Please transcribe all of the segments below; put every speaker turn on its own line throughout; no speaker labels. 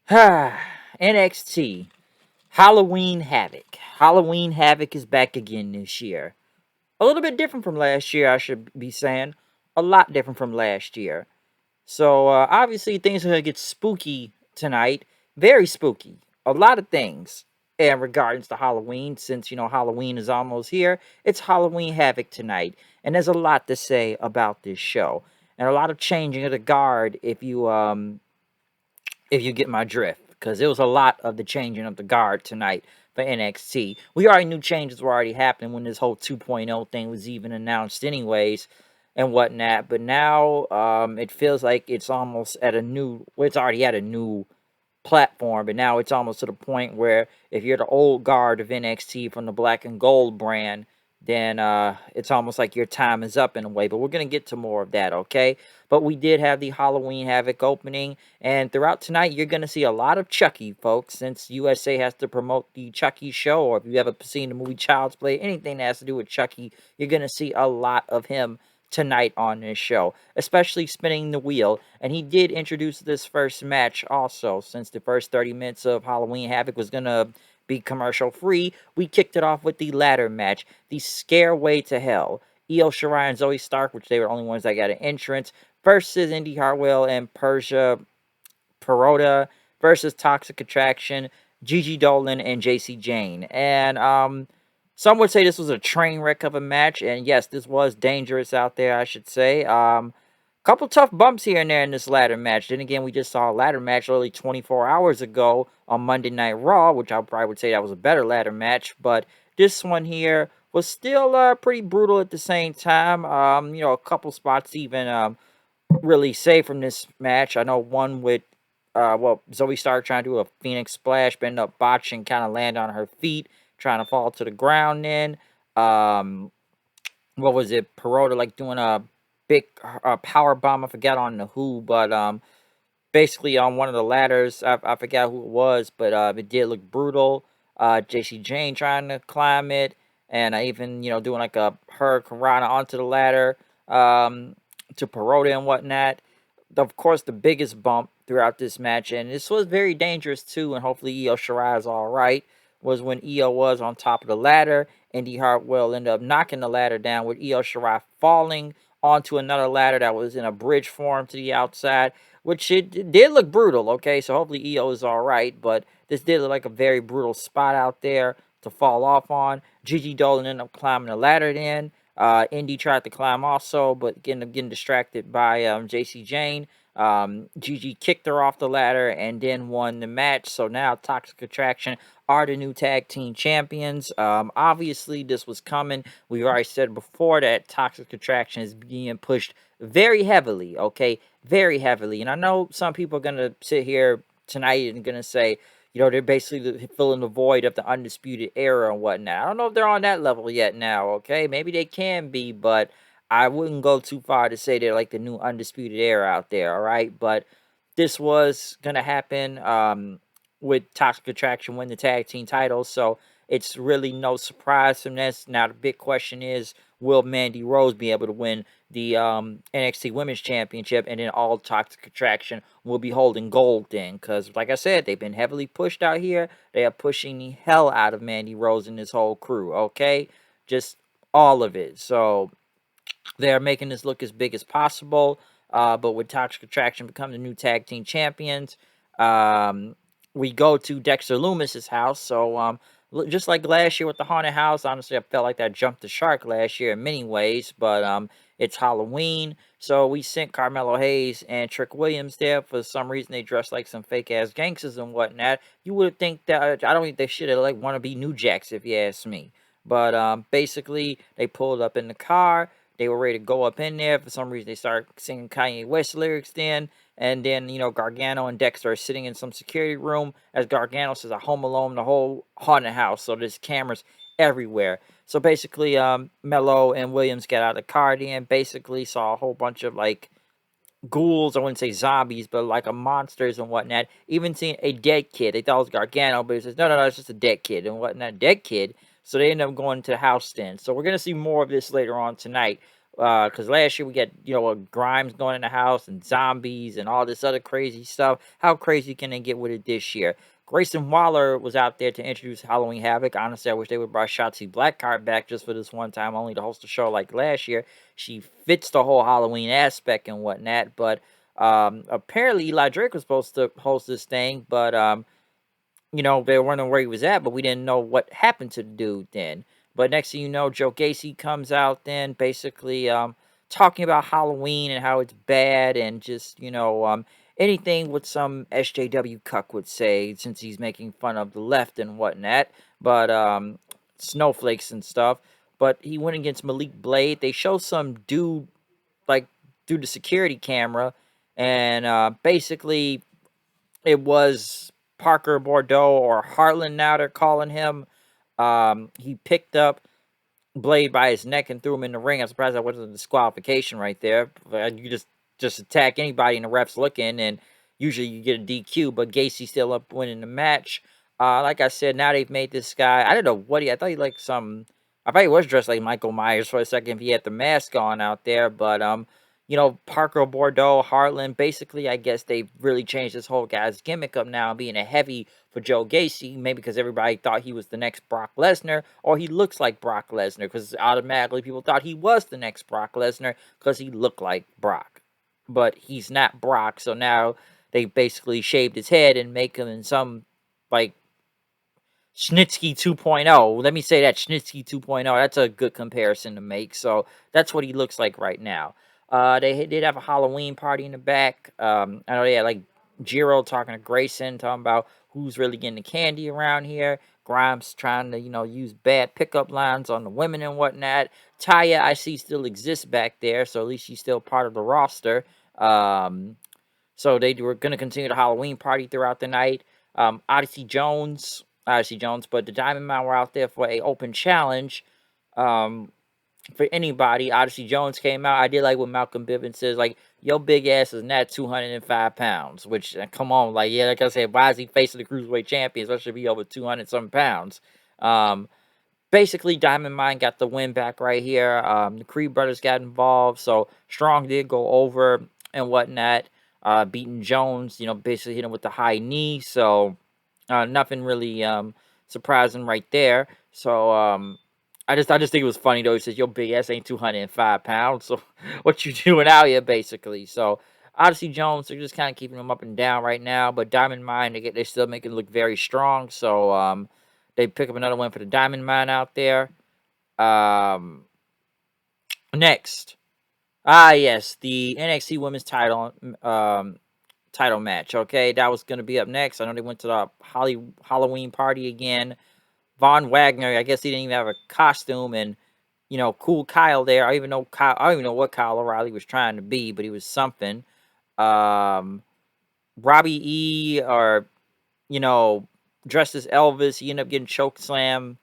NXT Halloween Havoc. Halloween Havoc is back again this year. A little bit different from last year, I should be saying. A lot different from last year. So obviously things are gonna get spooky tonight. Very spooky. A lot of things in regards to Halloween, since Halloween is almost here. It's Halloween Havoc tonight, and there's a lot to say about this show, and a lot of changing of the guard if you get my drift, because there was a lot of the changing of the guard tonight for NXT. We already knew changes were already happening when this whole 2.0 thing was even announced, anyways, and whatnot. But now it feels like it's almost at a new, well, it's already at a new platform, but now it's almost to the point where if you're the old guard of NXT from the Black and Gold brand, then it's almost like your time is up in a way. But we're going to get to more of that, okay? But we did have the Halloween Havoc opening, and throughout tonight, you're going to see a lot of Chucky, folks, since USA has to promote the Chucky show, or if you ever seen the movie Child's Play, anything that has to do with Chucky, you're going to see a lot of him tonight on this show, especially spinning the wheel. And he did introduce this first match also, since the first 30 minutes of Halloween Havoc was going to be commercial free. We kicked it off with the ladder match, the Scareway to Hell. Io Shirai and Zoe Stark, which they were the only ones that got an entrance, versus Indy Hartwell and Persia Perota versus Toxic Attraction, Gigi Dolan, and JC Jane. And some would say this was a train wreck of a match, and yes, this was dangerous out there, I should say. Couple tough bumps here and there in this ladder match. Then again, we just saw a ladder match literally 24 hours ago on Monday Night Raw, which I probably would say that was a better ladder match. But this one here was still pretty brutal at the same time. A couple spots even really saved from this match. I know one with Zoe Stark trying to do a Phoenix Splash, but ended up botching, kind of land on her feet, trying to fall to the ground. Then, what was it? Perota like doing a big power bomb. I forgot on the who, but basically on one of the ladders. I forgot who it was, but it did look brutal. JC Jane trying to climb it, and even doing like a hurricane onto the ladder to Perota and whatnot. Of course, the biggest bump throughout this match, and this was very dangerous too, and hopefully Io Shirai is all right, was when Io was on top of the ladder. Indy Hartwell ended up knocking the ladder down with Io Shirai falling onto another ladder that was in a bridge form to the outside, which it did look brutal, okay? So hopefully Io is all right, but this did look like a very brutal spot out there to fall off on. Gigi Dolan ended up climbing the ladder then. Indy tried to climb also, but ended up getting distracted by JC Jane. Gigi kicked her off the ladder and then won the match. So now Toxic Attraction are the new tag team champions. Obviously, this was coming. We've already said before that Toxic Attraction is being pushed very heavily, okay? Very heavily. And I know some people are going to sit here tonight and going to say, they're basically filling the void of the Undisputed Era and whatnot. I don't know if they're on that level yet now, okay? Maybe they can be, but I wouldn't go too far to say they're like the new Undisputed Era out there, all right? But this was going to happen with Toxic Attraction win the tag team titles, so it's really no surprise from this. Now, the big question is, will Mandy Rose be able to win the NXT Women's Championship, and then all Toxic Attraction will be holding gold then? Because, like I said, they've been heavily pushed out here. They are pushing the hell out of Mandy Rose and this whole crew, okay? Just all of it. So they're making this look as big as possible. But with Toxic Attraction becoming the new tag team champions, we go to Dexter Loomis's house. So just like last year with the haunted house, honestly, I felt like that jumped the shark last year in many ways. But it's Halloween, so we sent Carmelo Hayes and Trick Williams there. For some reason, they dressed like some fake ass gangsters and whatnot. You would think that I don't think they should have like want to be New Jacks if you ask me. But basically, they pulled up in the car. They were ready to go up in there. For some reason, they started singing Kanye West lyrics then. And then, Gargano and Dexter are sitting in some security room as Gargano says, "I home alone the whole haunted house." So there's cameras everywhere. So basically, Mello and Williams got out of the car then. Basically, saw a whole bunch of like ghouls. I wouldn't say zombies, but like a monsters and whatnot. Even seeing a dead kid. They thought it was Gargano, but he says, no, it's just a dead kid and whatnot. Dead kid. So they end up going to the house then. So we're going to see more of this later on tonight. Because last year we got, Grimes going in the house and zombies and all this other crazy stuff. How crazy can they get with it this year? Grayson Waller was out there to introduce Halloween Havoc. Honestly, I wish they would brought Shotzi Blackheart back just for this one time, only to host a show like last year. She fits the whole Halloween aspect and whatnot. But apparently Eli Drake was supposed to host this thing, but they were wondering where he was at, but we didn't know what happened to the dude then. But next thing you know, Joe Gacy comes out then, basically talking about Halloween and how it's bad and just, anything what some SJW cuck would say, since he's making fun of the left and whatnot. But snowflakes and stuff. But he went against Malik Blade. They show some dude, like, through the security camera, and basically it was Parker Bordeaux, or Heartland now they're calling him. He picked up Blade by his neck and threw him in the ring. I'm surprised that wasn't a disqualification right there. You just attack anybody and the ref's looking, and usually you get a DQ, but Gacy still up winning the match. Like I said, now they've made this guy, I don't know what I thought he like I thought he was dressed like Michael Myers for a second if he had the mask on out there, but Parker Bordeaux, Heartland, basically, I guess they've really changed this whole guy's gimmick up now, being a heavy for Joe Gacy, maybe because everybody thought he was the next Brock Lesnar, or he looks like Brock Lesnar, because automatically people thought he was the next Brock Lesnar, because he looked like Brock. But he's not Brock, so now they basically shaved his head and make him in some, like, Snitsky 2.0. Let me say that, Snitsky 2.0. That's a good comparison to make. So that's what he looks like right now. They did have a Halloween party in the back. I know they had like Jiro talking to Grayson, talking about who's really getting the candy around here. Grimes trying to, use bad pickup lines on the women and whatnot. Taya, I see, still exists back there, so at least she's still part of the roster. So they were going to continue the Halloween party throughout the night. Odyssey Jones, but the Diamond Mine were out there for a open challenge. For anybody. Odyssey Jones came out. I did like what Malcolm Bivens says, like, your big ass is not 205 pounds, which, come on, like, yeah, like I said, why is he facing the Cruiserweight Champion, especially if he over 200 some pounds? Basically, Diamond Mine got the win back right here. The Creed brothers got involved, so Strong did go over and whatnot, beating Jones, basically hit him with the high knee, so nothing really surprising right there. So I just think it was funny though. He says your big ass ain't 205 pounds, so what you doing out here, basically? So Odyssey Jones, they're just kind of keeping him up and down right now, but Diamond Mine, they still make it look very strong. So they pick up another win for the Diamond Mine out there. Next, yes, the NXT Women's title match. Okay, that was going to be up next. I know they went to the Halloween party again. Von Wagner, I guess he didn't even have a costume, and Cool Kyle there. I don't even know what Kyle O'Reilly was trying to be, but he was something. Robbie E, or dressed as Elvis, he ended up getting choke slammed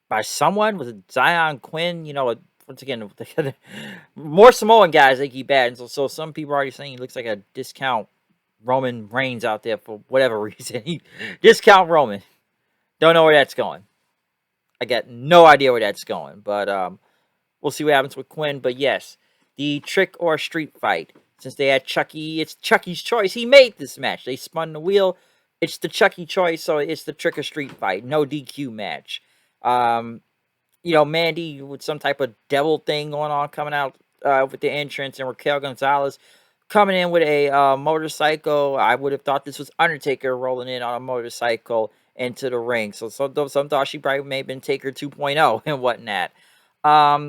by someone. Was it Zion Quinn? Once again, more Samoan guys they keep adding. So some people are already saying he looks like a discount Roman Reigns out there for whatever reason. Discount Roman. Don't know where that's going. I got no idea where that's going. But we'll see what happens with Quinn. But yes, the trick or street fight. Since they had Chucky, it's Chucky's choice. He made this match. They spun the wheel. It's the Chucky choice, so it's the trick or street fight. No DQ match. Mandy with some type of devil thing going on, coming out with the entrance, and Raquel Gonzalez coming in with a motorcycle. I would have thought this was Undertaker rolling in on a motorcycle into the ring. So some thought she probably may have been Taker 2.0 and whatnot.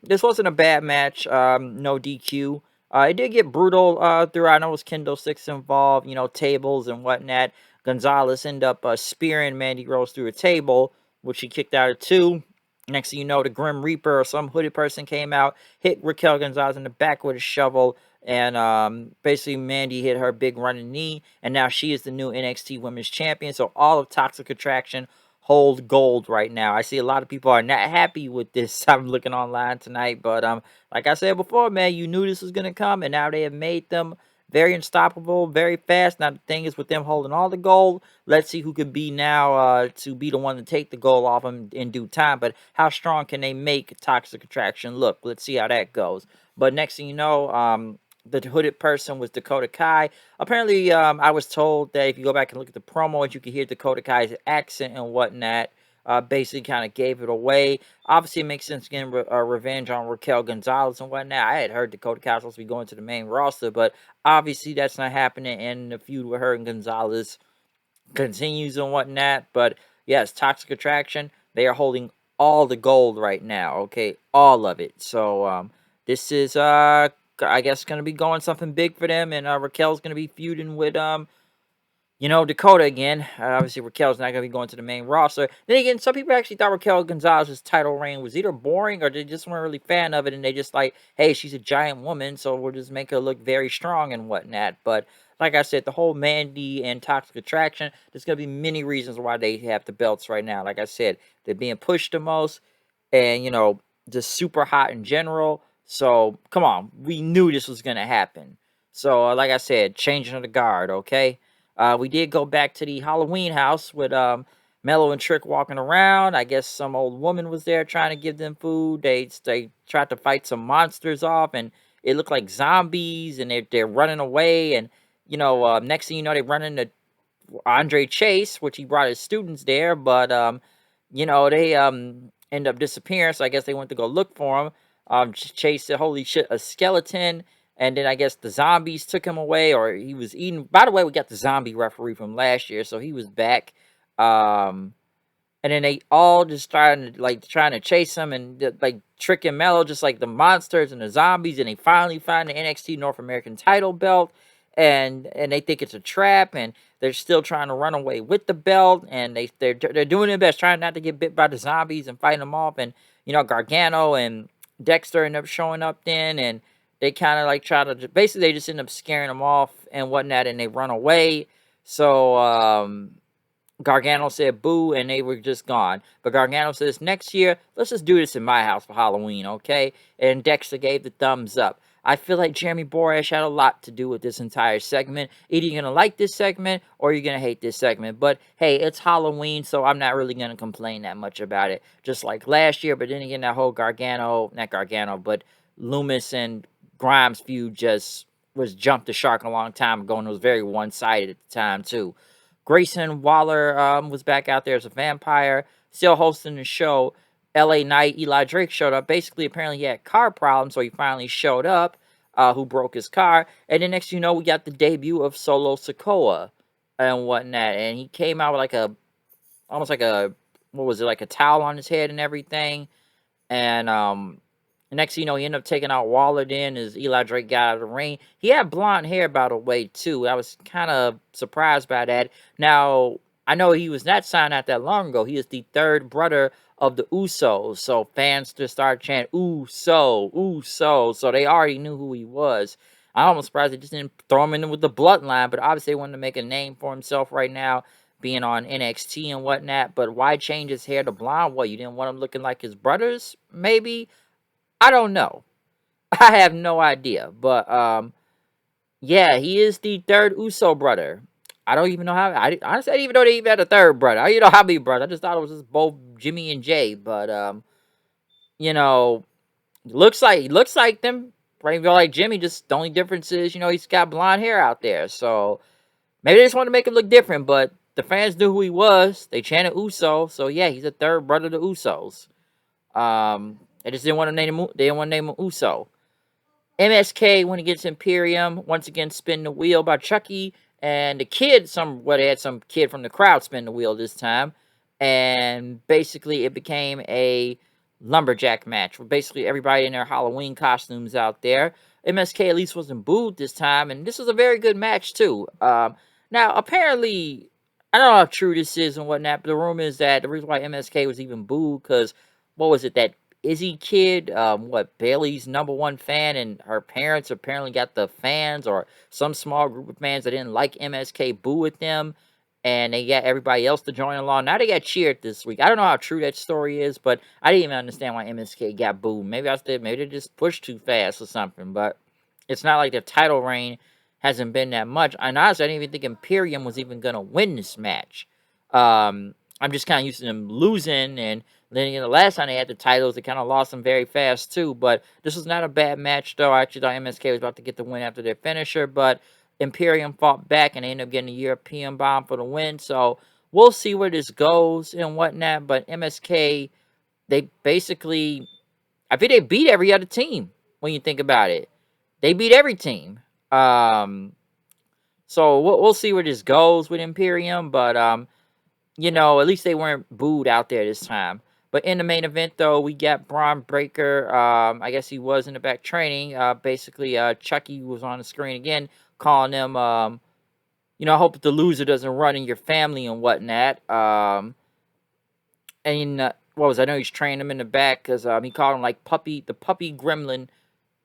This wasn't a bad match. No DQ. It did get brutal throughout. I know it was Kendo 6 involved, tables and whatnot. Gonzalez ended up spearing Mandy Rose through a table, which she kicked out of 2. Next thing you know, the Grim Reaper or some hooded person came out, hit Raquel Gonzalez in the back with a shovel, and basically Mandy hit her big running knee, and now she is the new NXT Women's Champion. So all of Toxic Attraction hold gold right now. I see a lot of people are not happy with this. I'm looking online tonight, but like I said before, man, you knew this was gonna come, and now they have made them very unstoppable, very fast. Now the thing is, with them holding all the gold, let's see who could be now to be the one to take the gold off them in due time. But how strong can they make Toxic Attraction look? Let's see how that goes. But next thing you know, the hooded person was Dakota Kai. Apparently, I was told that if you go back and look at the promos, you can hear Dakota Kai's accent and whatnot. Basically, kind of gave it away. Obviously, it makes sense getting revenge on Raquel Gonzalez and whatnot. I had heard Dakota Kai was supposed to be going to the main roster, but obviously that's not happening, and the feud with her and Gonzalez continues and whatnot. But yes, Toxic Attraction, they are holding all the gold right now. Okay, all of it. So this is I guess gonna be going something big for them, and Raquel's gonna be feuding with Dakota again. Obviously, Raquel's not going to be going to the main roster. Then again, some people actually thought Raquel Gonzalez's title reign was either boring or they just weren't really fan of it, and they just like, hey, she's a giant woman, so we'll just make her look very strong and whatnot. But like I said, the whole Mandy and Toxic Attraction, there's going to be many reasons why they have the belts right now. Like I said, they're being pushed the most, and just super hot in general. So come on, we knew this was going to happen. So like I said, changing of the guard, okay? We did go back to the Halloween house with Mello and Trick walking around. I guess some old woman was there trying to give them food. They tried to fight some monsters off, and it looked like zombies, and they're running away. And next thing you know, they run into Andre Chase, which he brought his students there, but they end up disappearing. So I guess they went to go look for him. Chase said, "Holy shit, a skeleton!" And then I guess the zombies took him away, or he was eaten. By the way, we got the zombie referee from last year, so he was back. And then they all just started trying to chase him and like Trick and Mello, just like the monsters and the zombies. And they finally find the NXT North American title belt, and they think it's a trap, and they're still trying to run away with the belt, and they're doing their best, trying not to get bit by the zombies and fighting them off. And Gargano and Dexter end up showing up then, and they kind of like try to basically they just end up scaring them off and whatnot, and they run away. So Gargano said boo, and they were just gone. But Gargano says, next year, let's just do this in my house for Halloween, okay? And Dexter gave the thumbs up. I feel like Jeremy Borash had a lot to do with this entire segment. Either you're going to like this segment or you're going to hate this segment. But, hey, it's Halloween, so I'm not really going to complain that much about it. Just like last year, but then again, that whole not Gargano, but Loomis and Grimes feud just was jumped the shark a long time ago, and it was very one-sided at the time, too. Grayson Waller was back out there as a vampire, still hosting the show. LA Knight, Eli Drake showed up. Basically, apparently he had car problems, so he finally showed up, who broke his car. And then next you know, we got the debut of Solo Sikoa and whatnot. And he came out with almost like a, what was it, like a towel on his head and everything. And next thing you know, he ended up taking out Waller then as Eli Drake got out of the ring. He had blonde hair, by the way, too. I was kind of surprised by that. Now, I know he was not signed not that long ago. He is the third brother of the Usos. So fans just started chanting, Uso, Uso. So they already knew who he was. I'm almost surprised they just didn't throw him in with the bloodline. But obviously, they wanted to make a name for himself right now, being on NXT and whatnot. But why change his hair to blonde? What, you didn't want him looking like his brothers, maybe? I don't know. I have no idea. But, yeah, he is the third Uso brother. I don't even know how. Honestly, I didn't even know they even had a third brother. I didn't know how many brothers. I just thought it was just both Jimmy and Jay. But, looks like them. Right? Like Jimmy, just the only difference is, he's got blonde hair out there. So, maybe they just want to make him look different. But the fans knew who he was. They chanted Uso. So, yeah, he's a third brother of the Usos. They just didn't want to name him. They didn't want to name him Uso. MSK when he gets Imperium once again spin the wheel by Chucky and the kid. They had some kid from the crowd spin the wheel this time, and basically it became a lumberjack match with basically everybody in their Halloween costumes out there. MSK at least wasn't booed this time, and this was a very good match too. Now apparently, I don't know how true this is and whatnot, but the rumor is that the reason why MSK was even booed because what was it, that Izzy kid, Bailey's #1 fan, and her parents apparently got the fans or some small group of fans that didn't like MSK boo with them, and they got everybody else to join along. Now they got cheered this week. I don't know how true that story is, but I didn't even understand why MSK got booed. Maybe they just pushed too fast or something, but it's not like their title reign hasn't been that much. And honestly, I didn't even think Imperium was even gonna win this match. I'm just kind of used to them losing, and then the last time they had the titles, they kind of lost them very fast too. But this was not a bad match, though. I actually thought MSK was about to get the win after their finisher, but Imperium fought back and they ended up getting a European bomb for the win. So we'll see where this goes and whatnot. But MSK, they basically, I think they beat every other team when you think about it. They beat every team. Um, so we'll see where this goes with Imperium, but at least they weren't booed out there this time. But in the main event, though, we got Braun Breaker. I guess he was in the back training. Basically, Chucky was on the screen again, calling them. I hope the loser doesn't run in your family and whatnot. And what was I know he's training him in the back because he called him like the puppy gremlin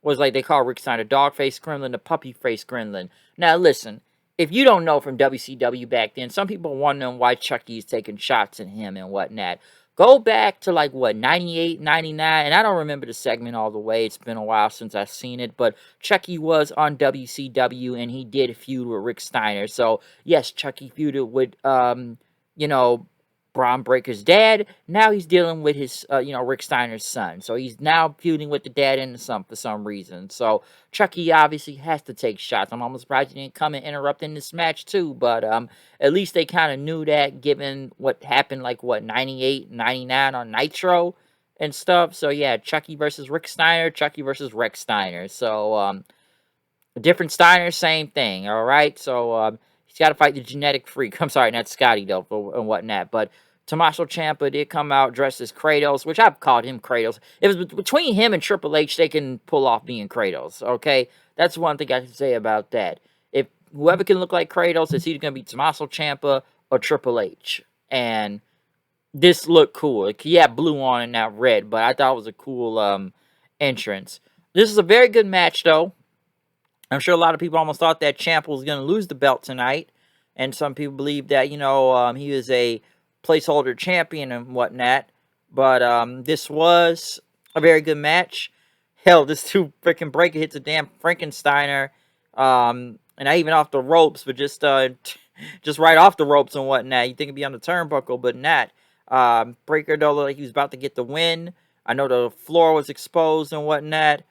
was like they call Rick Steiner dog face gremlin, the puppy face gremlin. Now listen, if you don't know from WCW back then, some people wondering why Chucky's taking shots at him and whatnot. Go back to like what 98, 99, and I don't remember the segment all the way. It's been a while since I've seen it, but Chucky was on WCW and he did feud with Rick Steiner. So yes, Chucky feuded with you know, Braun Breaker's dad. Now he's dealing with his, Rick Steiner's son. So he's now feuding with the dad and the son for some reason. So Chucky obviously has to take shots. I'm almost surprised he didn't come and interrupt in this match too. But at least they kind of knew that given what happened, like, 98, 99 on Nitro and stuff. So yeah, Chucky versus Rick Steiner, Chucky versus Rex Steiner. So different Steiner, same thing. All right. So he's got to fight the genetic freak. I'm sorry, not Scotty though, and whatnot. But Tommaso Ciampa did come out dressed as Kratos, which I've called him Kratos. It was between him and Triple H, they can pull off being Kratos. Okay, that's one thing I can say about that. If whoever can look like Kratos, it's either gonna be Tommaso Ciampa or Triple H. And this looked cool. Like, he had blue on and not red, but I thought it was a cool entrance. This is a very good match though. I'm sure a lot of people almost thought that Ciampa was going to lose the belt tonight, and some people believe that he was a placeholder champion and whatnot. But this was a very good match. Hell, this two freaking breaker hits a damn Frankensteiner, and not even off the ropes, but just just right off the ropes and whatnot. You think it'd be on the turnbuckle, but not. Breaker though looked like he was about to get the win. I know the floor was exposed and whatnot.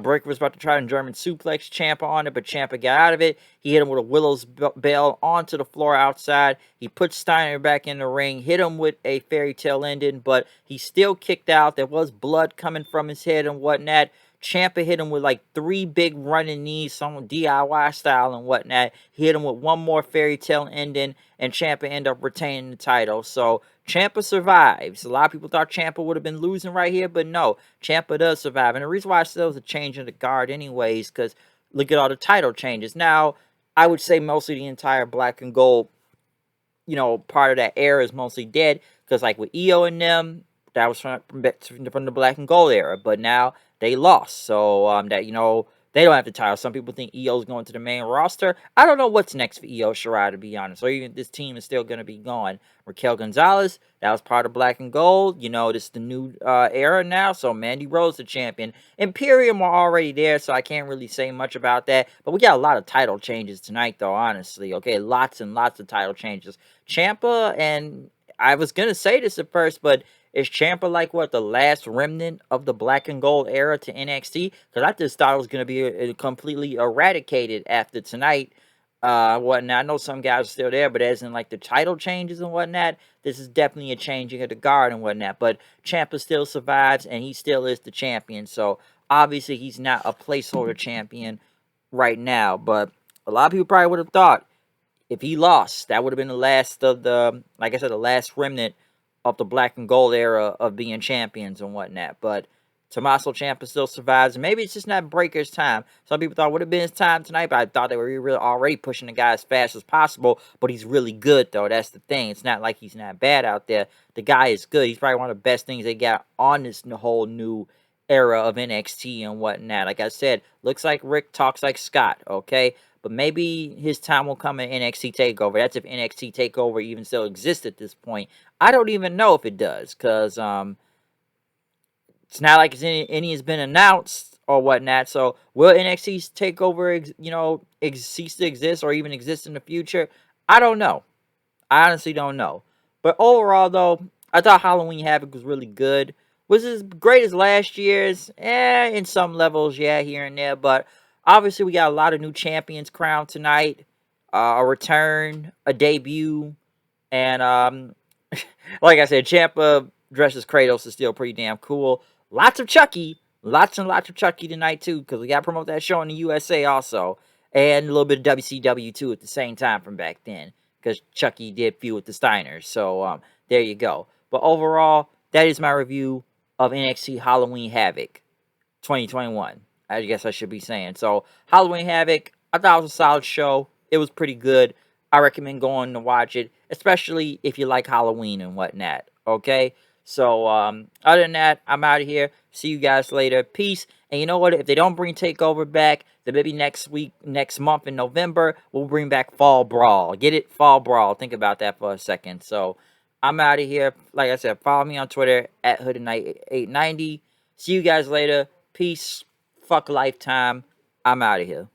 Breaker was about to try to German suplex Ciampa on it, but Ciampa got out of it. He hit him with a Willow's bell onto the floor outside. He put Steiner back in the ring, hit him with a fairy tale ending, but he still kicked out. There was blood coming from his head and whatnot. Ciampa hit him with like 3 big running knees, some DIY style and whatnot. He hit him with one more fairy tale ending, and Ciampa ended up retaining the title. So Ciampa survives. A lot of people thought Ciampa would have been losing right here, but no, Ciampa does survive. And the reason why I said it was a change in the guard anyways, because look at all the title changes. Now, I would say mostly the entire black and gold, part of that era is mostly dead, because like with EO and them, that was from the black and gold era, but now they lost. So they don't have the title. Some people think EO's going to the main roster. I don't know what's next for EO Shirai, to be honest. Or even this team is still going to be gone. Raquel Gonzalez, that was part of black and gold. This is the new era now. So Mandy Rose, the champion. Imperium are already there, so I can't really say much about that. But we got a lot of title changes tonight, though, honestly. Okay, lots and lots of title changes. Ciampa, and I was going to say this at first, but is Ciampa like the last remnant of the black and gold era to NXT? Because I just thought it was going to be completely eradicated after tonight. Whatnot. I know some guys are still there, but as in like the title changes and whatnot, this is definitely a changing of the guard and whatnot. But Ciampa still survives, and he still is the champion. So obviously he's not a placeholder champion right now. But a lot of people probably would have thought if he lost, that would have been the last of the, like I said, the last remnant of the black and gold era of being champions and whatnot. But Tommaso Ciampa still survives. And maybe it's just not Breaker's time. Some people thought it would have been his time tonight, but I thought they were really already pushing the guy as fast as possible. But he's really good, though. That's the thing. It's not like he's not bad out there. The guy is good. He's probably one of the best things they got on this whole new era of NXT and whatnot. Like I said, looks like Rick, talks like Scott, okay? But maybe his time will come in NXT TakeOver. That's if NXT TakeOver even still exists at this point. I don't even know if it does, because it's not like any has been announced or whatnot. So will NXT TakeOver, cease to exist or even exist in the future? I don't know. I honestly don't know. But overall, though, I thought Halloween Havoc was really good. Was as great as last year's? In some levels, yeah, here and there. But obviously, we got a lot of new champions crowned tonight. A return, a debut, and like I said, Ciampa dresses Kratos is still pretty damn cool. Lots of Chucky, lots and lots of Chucky tonight too, because we got to promote that show in the USA also, and a little bit of WCW too at the same time from back then, because Chucky did feud with the Steiners. So there you go. But overall, that is my review of NXT Halloween Havoc 2021. I guess I should be saying. So Halloween Havoc, I thought it was a solid show. It was pretty good. I recommend going to watch it, especially if you like Halloween and whatnot. Okay? So other than that, I'm out of here. See you guys later. Peace. And you know what? If they don't bring Takeover back, then maybe next week, next month in November, we'll bring back Fall Brawl. Get it? Fall Brawl. Think about that for a second. So I'm out of here. Like I said, follow me on Twitter at HoodandKnight890. See you guys later. Peace. Fuck Lifetime. I'm out of here.